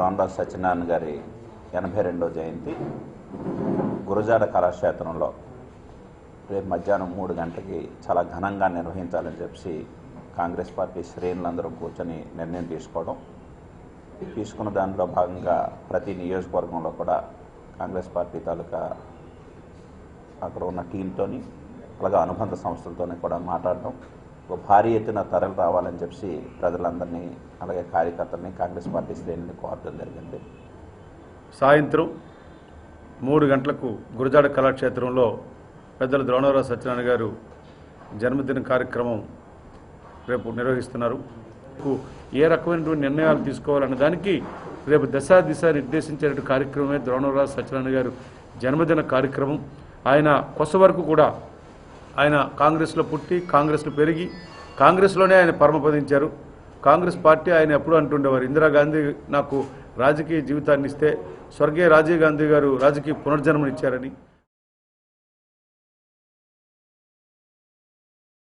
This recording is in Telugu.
ద్రోణరాజు సత్యనారాయణ గారి 82వ జయంతి గురజాడ కళాక్షేత్రంలో రేపు మధ్యాహ్నం 3 గంటలకి చాలా ఘనంగా నిర్వహించాలని చెప్పి కాంగ్రెస్ పార్టీ శ్రేణులందరూ కూర్చొని నిర్ణయం తీసుకున్న దానిలో భాగంగా ప్రతి నియోజకవర్గంలో కూడా కాంగ్రెస్ పార్టీ తాలూకా అక్కడ ఉన్న టీంతోని అలాగే అనుబంధ సంస్థలతోనే కూడా మాట్లాడడం ఒక భారీ ఎత్తున తరలి రావాలని చెప్పి ప్రజలందరినీ అలాగే కార్యకర్తల్ని కాంగ్రెస్ పార్టీ శ్రేణుల్ని కోరడం జరిగింది. సాయంత్రం 3 గంటలకు గురజాడ కళాక్షేత్రంలో పెద్దలు ద్రోణరాజు సత్యనారాయణ గారు జన్మదిన కార్యక్రమం రేపు నిర్వహిస్తున్నారు. ఏ రకమైనటువంటి నిర్ణయాలు తీసుకోవాలన్న దానికి రేపు దిశ నిర్దేశించే కార్యక్రమమే ద్రోణరాజు సత్యనారాయణ గారు జన్మదిన కార్యక్రమం. ఆయన కొస వరకు కూడా ఆయన కాంగ్రెస్లో పుట్టి కాంగ్రెస్లో పెరిగి కాంగ్రెస్లోనే ఆయన పరమపదించారు. కాంగ్రెస్ పార్టీ ఆయన ఎప్పుడూ అంటుండేవారు, ఇందిరాగాంధీ నాకు రాజకీయ జీవితాన్ని ఇస్తే స్వర్గీయ రాజీవ్ గాంధీ గారు రాజకీయ పునర్జన్మనిచ్చారని.